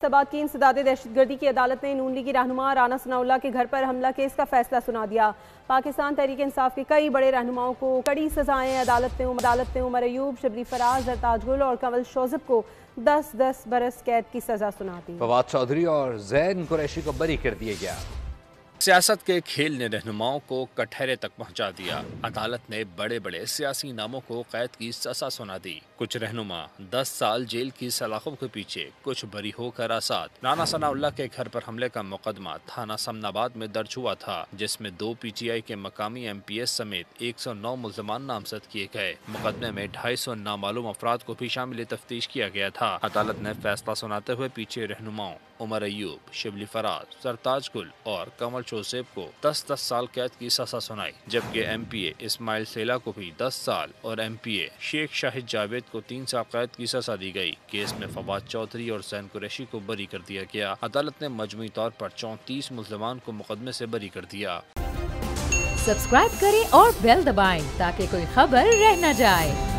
मुश्तबात की इंसदाद दहशतगर्दी की अदालत ने नून लीगी रहनुमा राना सनाउल्लाह के घर पर हमला केस का फैसला सुना दिया। पाकिस्तान तहरीक इंसाफ के कई बड़े रहनुमाओं को कड़ी सजाएं अदालत ने उमर अयूब, शबली फराज, सरताज गुल और कंवल शोज़ब को 10-10 बरस कैद की सजा सुना दी। फवाद चौधरी और ज़ैन कुरैशी को बरी कर दिया गया। सियासत के खेल ने रहनुमाओं को कटहरे तक पहुंचा दिया। अदालत ने बड़े बड़े सियासी नामों को कैद की सजा सुना दी। कुछ रहनुमा 10 साल जेल की सलाखों के पीछे, कुछ बरी होकर आजाद। राना सनाउल्लाह के घर पर हमले का मुकदमा थाना समनाबाद में दर्ज हुआ था, जिसमें 2 PTI के मकामी MPS समेत 109 मुल्ज़मान नामजद किए गए। मुकदमे में 250 नामालूम अफराद को भी शामिल तफ्तीश किया गया था। अदालत ने फैसला सुनाते हुए पीछे रहनुमाओं उमर अयूब, शिबली फराज, सरताज गुल और कंवल शोज़ब को 10-10 साल कैद की सजा सुनाई, जबकि MPA इस्माइल सेला को भी 10 साल और MPA शेख शाहिद जावेद को 3 साल कैद की सजा दी गई। केस में फवाद चौधरी और ज़ैन कुरैशी को बरी कर दिया गया। अदालत ने मजमूई तौर पर 34 मुल्ज़मान को मुकदमे से बरी कर दिया। सब्सक्राइब करें और बेल दबाएं ताकि कोई खबर रह न जाए।